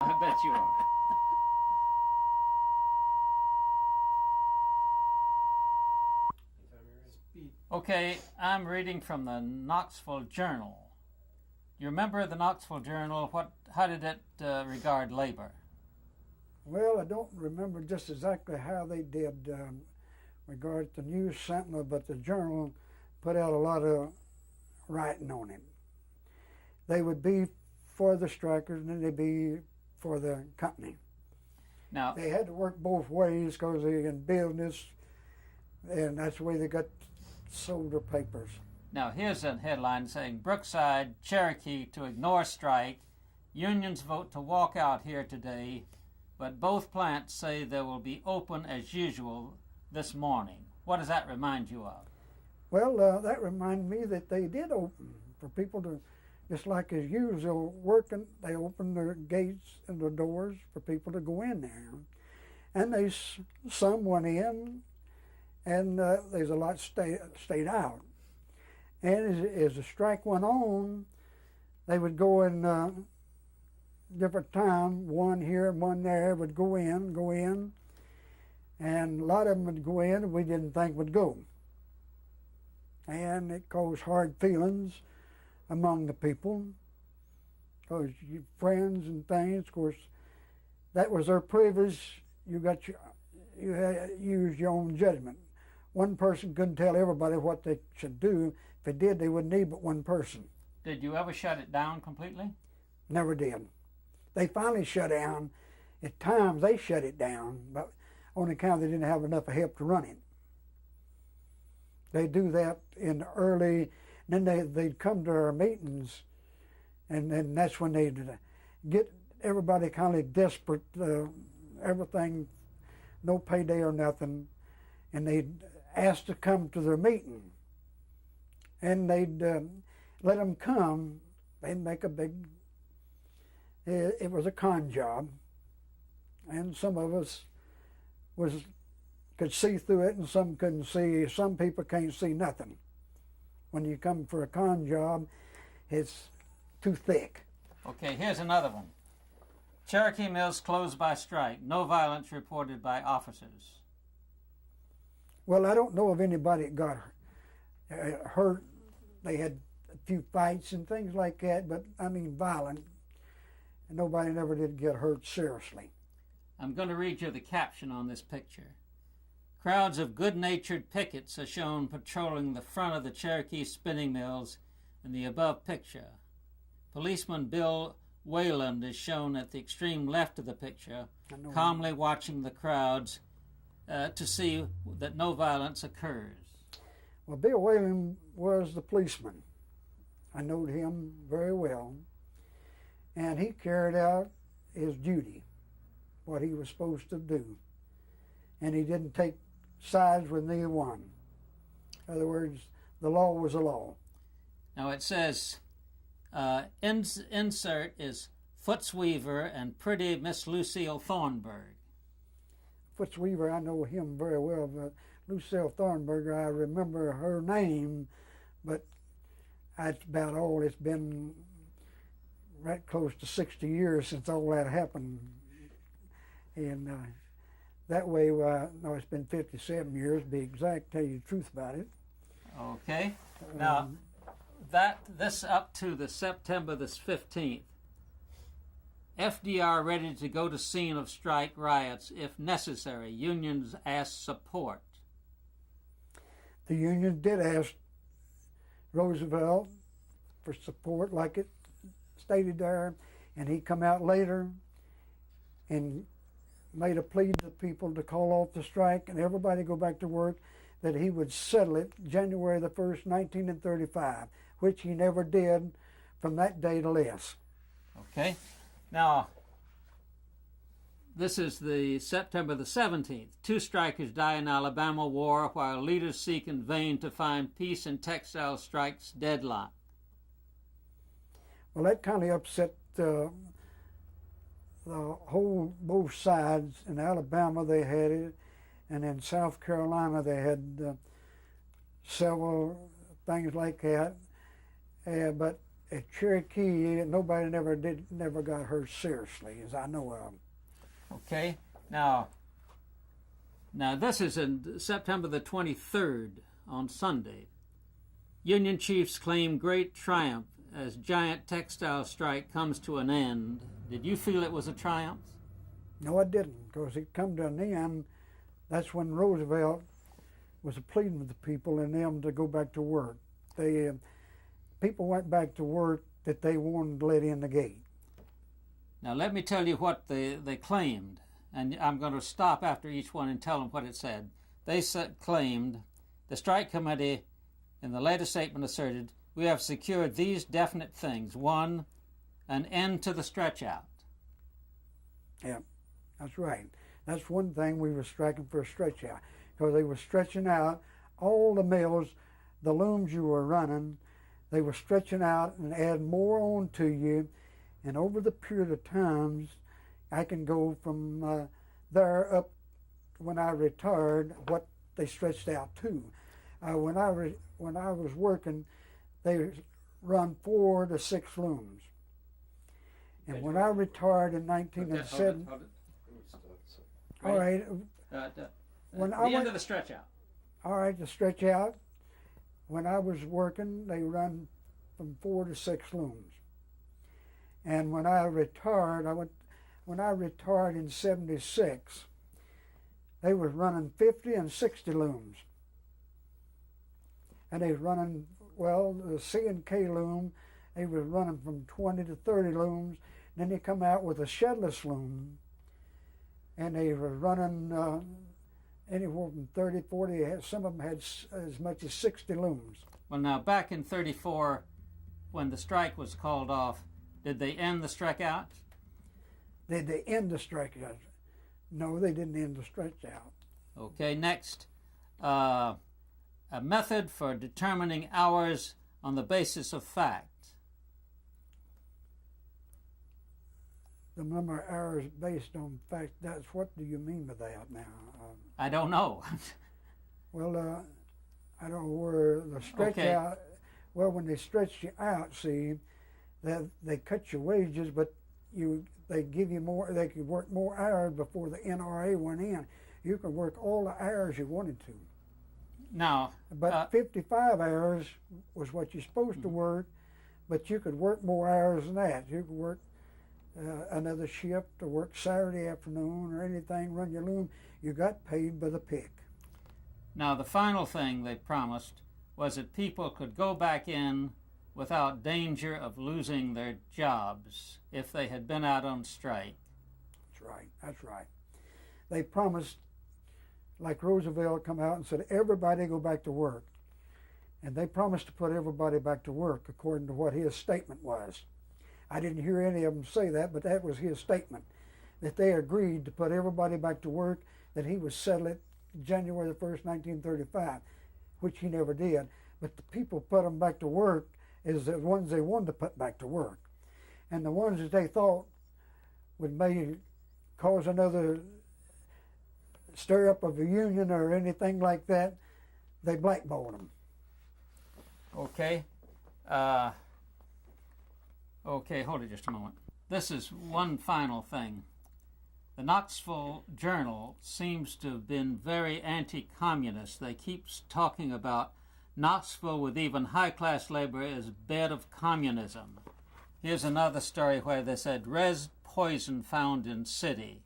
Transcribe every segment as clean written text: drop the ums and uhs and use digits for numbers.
I bet you are. Okay, I'm reading from the Knoxville Journal. You remember the Knoxville Journal? How did it regard labor? Well, I don't remember just exactly how they did regard the News Sentinel, but the Journal put out a lot of writing on it. They would be for the strikers, and then they'd be for the company. Now, they had to work both ways because they're in business, and that's the way they got sold their papers. Now, here's a headline saying, Brookside, Cherokee to ignore strike. Unions vote to walk out here today, but both plants say they will be open as usual this morning. What does that remind you of? Well, that reminded me that they did open for people to, just like as usual, working. They opened their gates and their doors for people to go in there. And some went in, and there's a lot stayed out. And as the strike went on, they would go in different time, one here and one there, would go in, and a lot of them would go in and we didn't think would go. And it caused hard feelings among the people, because your friends and things, of course, that was their privilege. You had to use your own judgment. One person couldn't tell everybody what they should do. If they did, they wouldn't need but one person. Did you ever shut it down completely? Never did. They finally shut down. At times they shut it down, but on account they didn't have enough help to run it. They do that in early, then they'd come to our meetings, and then that's when they'd get everybody kind of desperate, everything, no payday or nothing, and they'd ask to come to their meeting. And they'd let them come. They'd make a big, it was a con job, and some of us could see through it and some couldn't see. Some people can't see nothing. When you come for a con job, it's too thick. Okay, here's another one. Cherokee Mills closed by strike. No violence reported by officers. Well, I don't know of anybody that got hurt. They had a few fights and things like that, but I mean violent. And nobody never did get hurt seriously. I'm going to read you the caption on this picture. Crowds of good-natured pickets are shown patrolling the front of the Cherokee spinning mills in the above picture. Policeman Bill Wayland is shown at the extreme left of the picture, calmly watching the crowds to see that no violence occurs. Well, Bill Wayland was the policeman. I knowed him very well, and he carried out his duty, what he was supposed to do, and he didn't take sides with neither one. In other words, the law was a law. Now it says, insert is Foots Weaver and pretty Miss Lucille Thornburg. Foots Weaver, I know him very well, but Lucille Thornburg, I remember her name, but that's about all. It's been right close to 60 years since all that happened. And that way, no, it's been 57 years, to be exact, tell you the truth about it. Okay. Now, this up to the September the 15th, FDR ready to go to scene of strike riots if necessary. Unions ask support. The union did ask Roosevelt for support, like it stated there, and he come out later and made a plea to the people to call off the strike and everybody go back to work, that he would settle it January the 1st, 1935, which he never did from that day to less. Okay. Now, this is the September the 17th. 2 strikers die in Alabama war while leaders seek in vain to find peace in textile strikes deadlock. Well, that kind of upset the both sides. In Alabama they had it, and in South Carolina they had several things like that. But At Cherokee, nobody never got hurt seriously, as I know of. Okay. Now this is in September the 23rd, on Sunday. Union chiefs claim great triumph as giant textile strike comes to an end. Did you feel it was a triumph? No, I didn't, because it come to an end. That's when Roosevelt was pleading with the people and them to go back to work. People went back to work that they wanted to let in the gate. Now let me tell you what they claimed, and I'm going to stop after each one and tell them what it said. They claimed, the strike committee in the latest statement asserted, we have secured these definite things. One, an end to the stretch out. Yeah, that's right. That's one thing we were striking for, a stretch out, because they were stretching out all the mills, the looms you were running. They were stretching out and adding more on to you, and over the period of times, I can go from there up when I retired, what they stretched out to. When I was working, they run 4 to 6 looms. And when I retired in 1907, all right. When the end of the stretch out. All right, the stretch out. When I was working, they run from 4 to 6 looms. And when I retired, when I retired in '76, they was running 50 and 60 looms. And they was running, well, the C&K loom, they was running from 20 to 30 looms. Then they come out with a shedless loom, and they were running anywhere from 30, 40, some of them had as much as 60 looms. Well, now, back in '34, when the strike was called off, did they end the strike out? Did they end the strike out? No, they didn't end the stretch out. Okay, next, a method for determining hours on the basis of fact. The number of hours based on fact, what do you mean by that now? I don't know. Well, I don't know where the stretch out, well, when they stretch you out, see, they cut your wages, but they give you more, they could work more hours before the NRA went in. You could work all the hours you wanted to. Now, but 55 hours was what you're supposed to work, but you could work more hours than that. You could work another shift or work Saturday afternoon or anything, run your loom. You got paid by the pick. Now, the final thing they promised was that people could go back in without danger of losing their jobs if they had been out on strike. That's right. They promised, like Roosevelt come out and said, everybody go back to work. And they promised to put everybody back to work according to what his statement was. I didn't hear any of them say that, but that was his statement, that they agreed to put everybody back to work, that he would settle it January the 1st, 1935, which he never did. But the people put them back to work is the ones they wanted to put back to work. And the ones that they thought would maybe cause another stir up of a union or anything like that, they blackballed them. Okay. Okay, hold it just a moment. This is one final thing. The Knoxville Journal seems to have been very anti-communist. They keep talking about Knoxville with even high-class labor as bed of communism. Here's another story where they said, res poison found in city.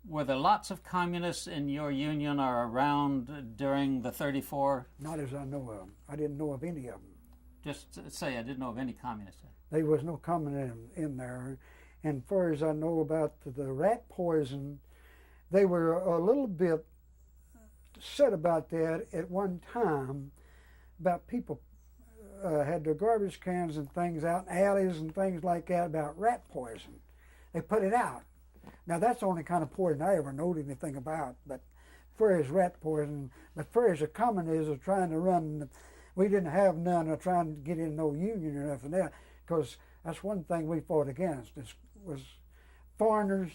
Were there lots of communists in your union or around during the '34? Not as I know of. I didn't know of any of them. Just say I didn't know of any communists. There was no communism in there. And far as I know about the rat poison, they were a little bit said about that at one time, about people had their garbage cans and things out in alleys and things like that about rat poison. They put it out. Now that's the only kind of poison I ever knowed anything about, but far as rat poison, but far as the communism trying to run, we didn't have none of trying to get in no union or nothing there, because that's one thing we fought against, was foreigners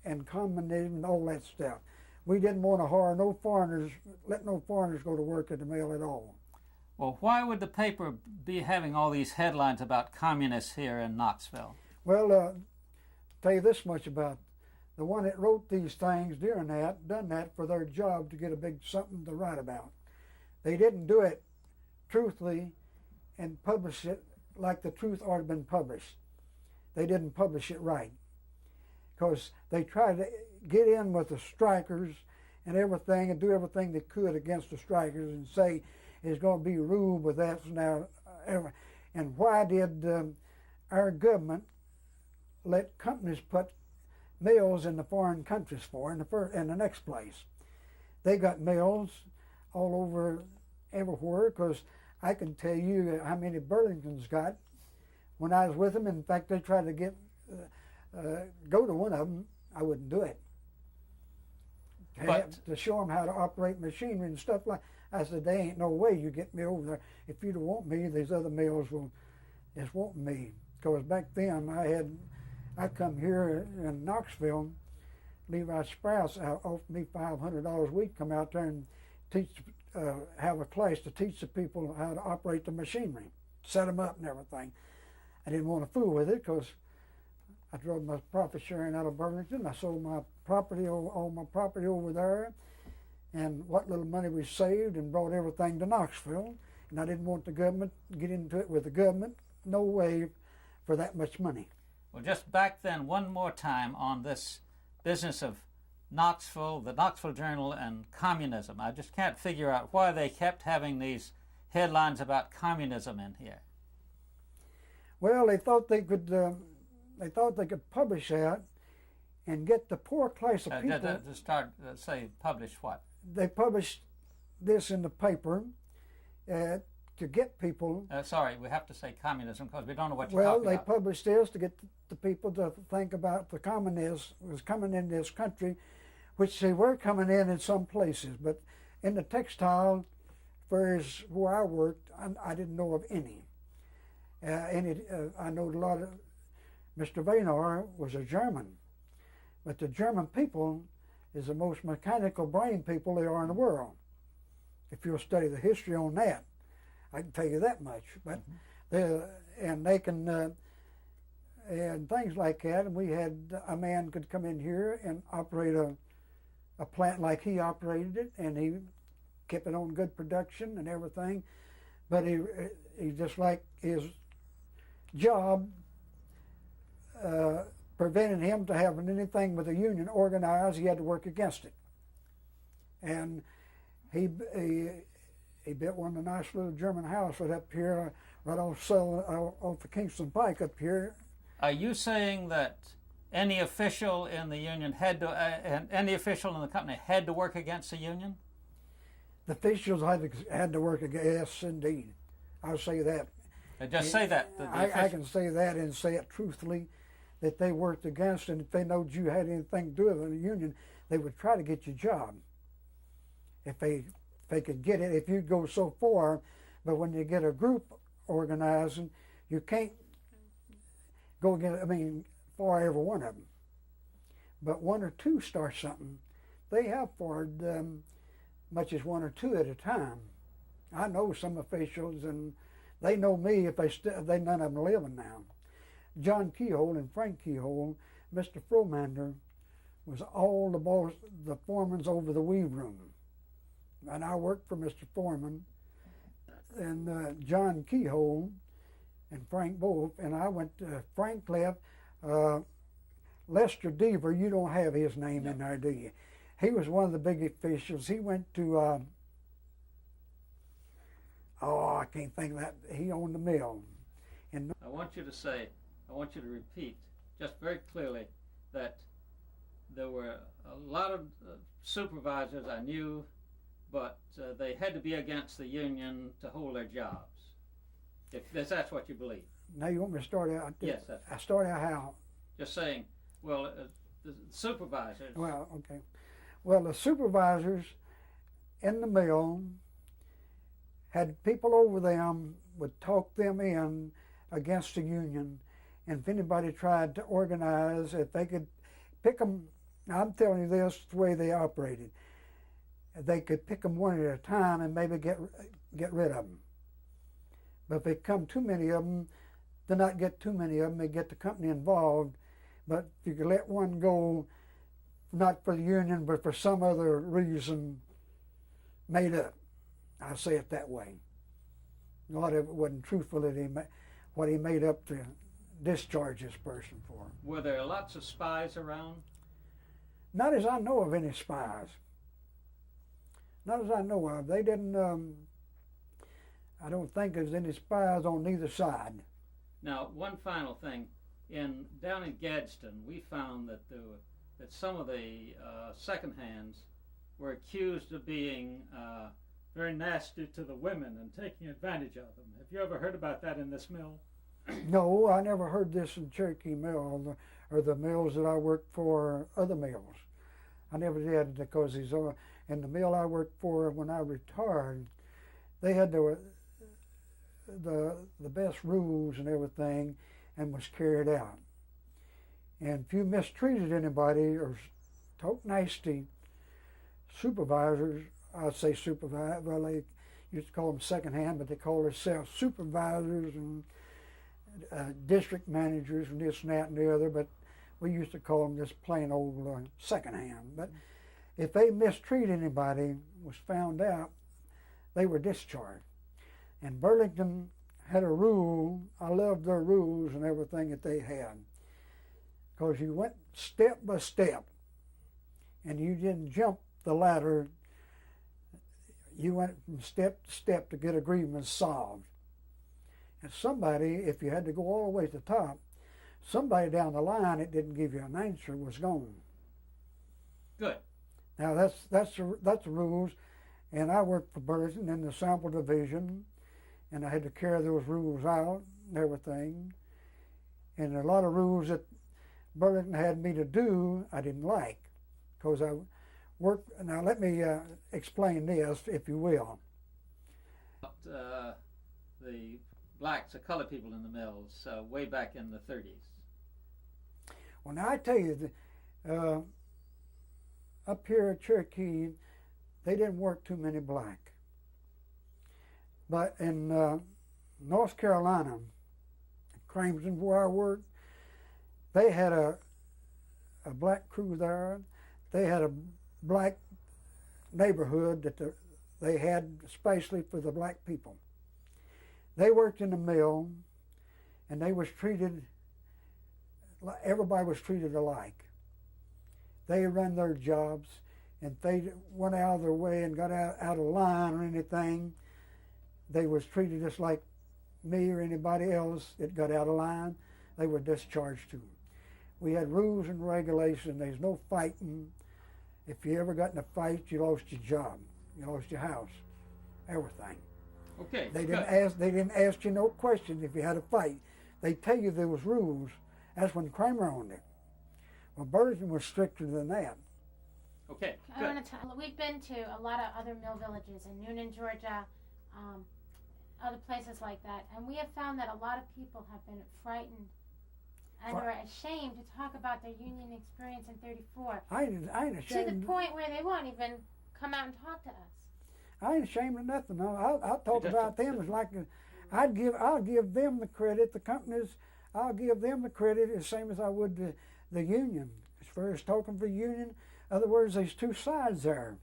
and communism and all that stuff. We didn't want to hire no foreigners, let no foreigners go to work at the mill at all. Well, why would the paper be having all these headlines about communists here in Knoxville? Well, tell you this much about the one that wrote these things during that, done that for their job to get a big something to write about. They didn't do it truthfully and publish it like the truth ought to have been published. They didn't publish it right because they tried to get in with the strikers and everything and do everything they could against the strikers and say it's going to be ruled with that now. And why did our government let companies put mills in the foreign countries for in the next place? They got mills all over everywhere, because I can tell you how many Burlingtons got when I was with them. In fact, they tried to get go to one of them. I wouldn't do it. To show them how to operate machinery and stuff like. I said, there ain't no way you get me over there. If you don't want me, these other mills will just want me. Because back then I come here in Knoxville. Levi Sprouse offered me $500 a week. Come out there and teach, have a class to teach the people how to operate the machinery, set them up and everything. I didn't want to fool with it because I drove my profit sharing out of Burlington. I sold my property, all my property over there, and what little money we saved, and brought everything to Knoxville. And I didn't want the government to get into it with the government. No way for that much money. Well, just back then, one more time on this business of Knoxville, the Knoxville Journal, and communism. I just can't figure out why they kept having these headlines about communism in here. Well, they thought they could publish that and get the poor class of people. To start, say, publish what? They published this in the paper to get people. Sorry, we have to say communism because we don't know what you're talking about. Well, they published this to get the people to think about the communists was coming in this country, which they were coming in some places, but in the textile fairs where I worked, I didn't know of any. I know a lot of. Mr. Wehner was a German, but the German people is the most mechanical brain people there are in the world. If you'll study the history on that, I can tell you that much. But they can and things like that. And we had a man could come in here and operate a plant like he operated it, and he kept it on good production and everything. But he just like his job prevented him to having anything with the union organized. He had to work against it. And he built one of the nice little German house right up here, right off the Kingston Pike up here. Are you saying that any official in the union and any official in the company had to work against the union? The officials had to work against. Yes, indeed. I'll say that. Just say that. I can say that and say it truthfully, that they worked against, and if they knowed you had anything to do with the union, they would try to get you a job. If they could get it, if you go so far, but when you get a group organizing, you can't go against, for every one of them. But one or two start something, they have forward much as one or two at a time. I know some officials, and they know me if they none of them living now. John Keyhole and Frank Keyhole, Mr. Fromander was all the foremans over the weave room. And I worked for Mr. Foreman, and John Keyhole and Frank both, and I went to Frank left. Lester Deaver, you don't have his name in there, do you? He was one of the big officials. He went to, I can't think of that, he owned the mill. And I want you to repeat just very clearly that there were a lot of supervisors I knew, but they had to be against the union to hold their jobs. If that's what you believe. Now you want me to start out? Yes. That's I start out how? Just saying, well, the supervisors. Well, okay. Well, the supervisors in the mill had people over them, would talk them in against the union. And if anybody tried to organize, if they could pick them, now I'm telling you this, the way they operated. They could pick them one at a time and maybe get rid of them. But if they come too many of them, to not get too many of them, they get the company involved. But if you could let one go, not for the union, but for some other reason made up. I'll say it that way. A lot of it wasn't truthful that what he made up to discharge this person for. Were there lots of spies around? Not as I know of any spies. Not as I know of. They didn't, I don't think there's any spies on either side. Now, one final thing. Down in Gadsden, we found that some of the second hands were accused of being very nasty to the women and taking advantage of them. Have you ever heard about that in this mill? No, I never heard this in Cherokee Mill or the mills that I worked for, other mills. I never did, because in the mill I worked for when I retired, they had the best rules and everything, and was carried out. And if you mistreated anybody or talked nasty, supervisors, I'd say supervisors, well, they used to call them second hand, but they call themselves supervisors and district managers and this and that and the other, but we used to call them just plain old second hand. But if they mistreated anybody, was found out, they were discharged. And Burlington had a rule. I loved their rules and everything that they had, because you went step by step and you didn't jump the ladder. You went from step to step to get a grievance solved. And somebody, if you had to go all the way to the top, somebody down the line that didn't give you an answer was gone. Good. Now that's the rules, and I worked for Burlington in the sample division, and I had to carry those rules out and everything. And a lot of rules that Burlington had me to do I didn't like, because I worked. Now let me explain this, if you will. The blacks, the colored people in the mills, way back in the 30s. Well, now I tell you, up here at Cherokee, they didn't work too many black. But in North Carolina, Cranston, where I worked, they had a black crew there. They had a black neighborhood that they had especially for the black people. They worked in the mill, and they was treated, everybody was treated alike. They run their jobs, and if they went out of their way and got out of line or anything, they was treated just like me or anybody else that got out of line. They were discharged too. We had rules and regulations. There's no fighting. If you ever got in a fight, you lost your job, you lost your house, everything. Okay. They didn't ask you no questions if you had a fight. They tell you there was rules. That's when Kramer owned it. Well, Burlington was stricter than that. Okay. I want to tell. We've been to a lot of other mill villages in Noonan, Georgia, other places like that, and we have found that a lot of people have been frightened and are ashamed to talk about their union experience in '34. I ain't ashamed. To the point where they won't even come out and talk to us. I ain't ashamed of nothing. I'll talk about them as like I'll give them the credit. The companies, I'll give them the credit the same as I would the union. As far as talking for the union, in other words, there's two sides there.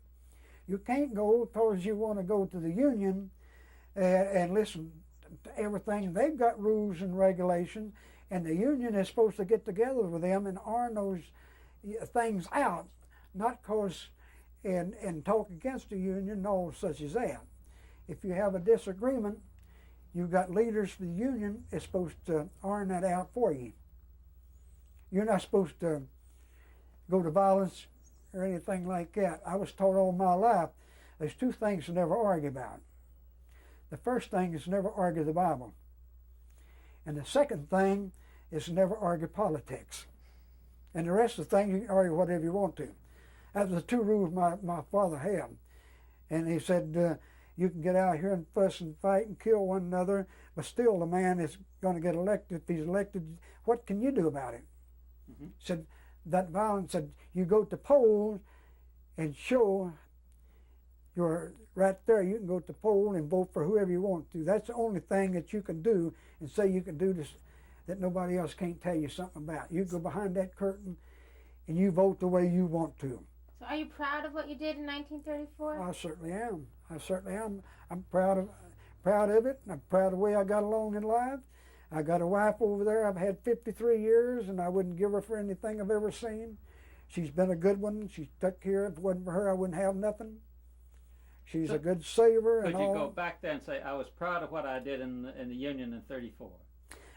You can't go because you want to go to the union and listen to everything. They've got rules and regulations, and the union is supposed to get together with them and iron those things out, not cause and talk against the union, no such as that. If you have a disagreement, you've got leaders for the union is supposed to iron that out for you. You're not supposed to go to violence or anything like that. I was taught all my life, there's two things to never argue about. The first thing is to never argue the Bible. And the second thing is to never argue politics. And the rest of the things, you can argue whatever you want to. That was the two rules my father had. And he said, you can get out here and fuss and fight and kill one another, but still the man is going to get elected. If he's elected, what can you do about it? Mm-hmm. Said that violence, said you go to polls and show you're right there. You can go to the poll and vote for whoever you want to. That's the only thing that you can do and say you can do this that nobody else can't tell you something about. You go behind that curtain and you vote the way you want to. So are you proud of what you did in 1934? I certainly am. I certainly am. I'm proud of it. I'm proud of the way I got along in life. I got a wife over there I've had 53 years, and I wouldn't give her for anything I've ever seen. She's been a good one. She's took care of. If it wasn't for her, I wouldn't have nothing. She's a good saver. Could you go back there and say, I was proud of what I did in the Union in 34?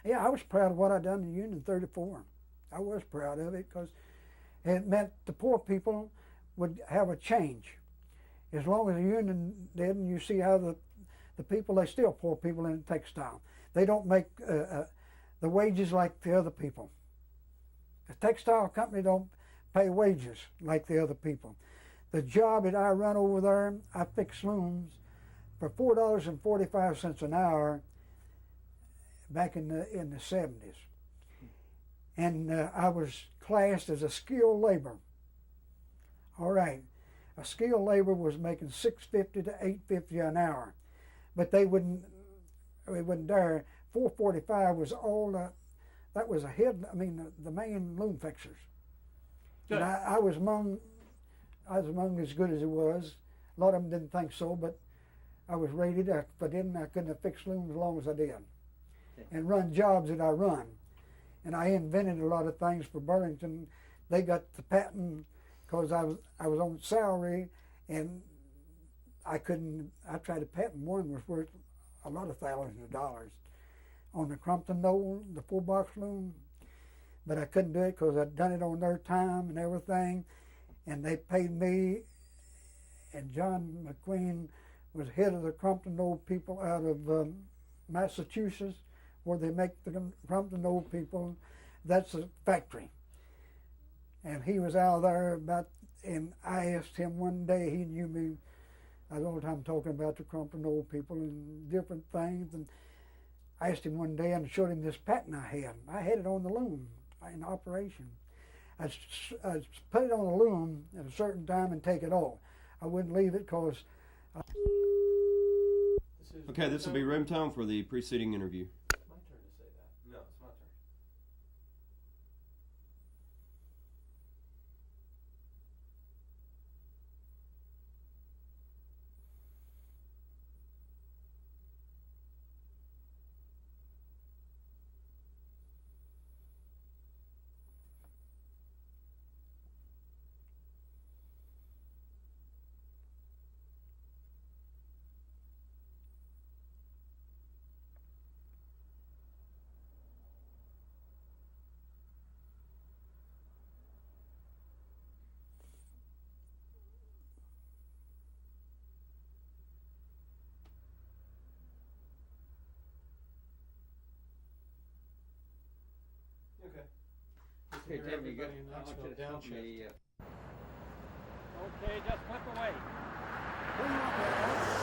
Yeah, I was proud of what I done in the Union in 34. I was proud of it because it meant the poor people would have a change. As long as the Union did, and you see how the people, they still poor people in textile. They don't make the wages like the other people. The textile company don't pay wages like the other people. The job that I run over there, I fix looms for $4.45 an hour back in the 70s. And I was classed as a skilled labor. All right, a skilled labor was making $6.50 to $8.50 an hour, but they wouldn't dare. $4.45 was all that was the main loom fixers. Good. And I was among as good as it was. A lot of them didn't think so, but I was rated. If I didn't, I couldn't have fixed looms as long as I did, and run jobs that I run. And I invented a lot of things for Burlington. They got the patent because I was on salary, and I couldn't. I tried to patent one was worth a lot of thousands of dollars on the Crumpton Knoll, the 4-box loom, but I couldn't do it because I'd done it on their time and everything, and they paid me. And John McQueen was head of the Crumpton Knoll people out of Massachusetts, where they make the Crumpton Knoll people. That's a factory. And he was out there and I asked him one day, he knew me, I was all the time talking about the Crumpton Knoll people and different things, and I asked him one day and showed him this patent I had. I had it on the loom in operation. I'd put it on the loom at a certain time and take it off. I wouldn't leave it because... Okay, this will be room tone for the preceding interview. It's my turn to say that. No, it's my turn. Okay, Tim, you got downshift. Okay, just flip away. What do you want,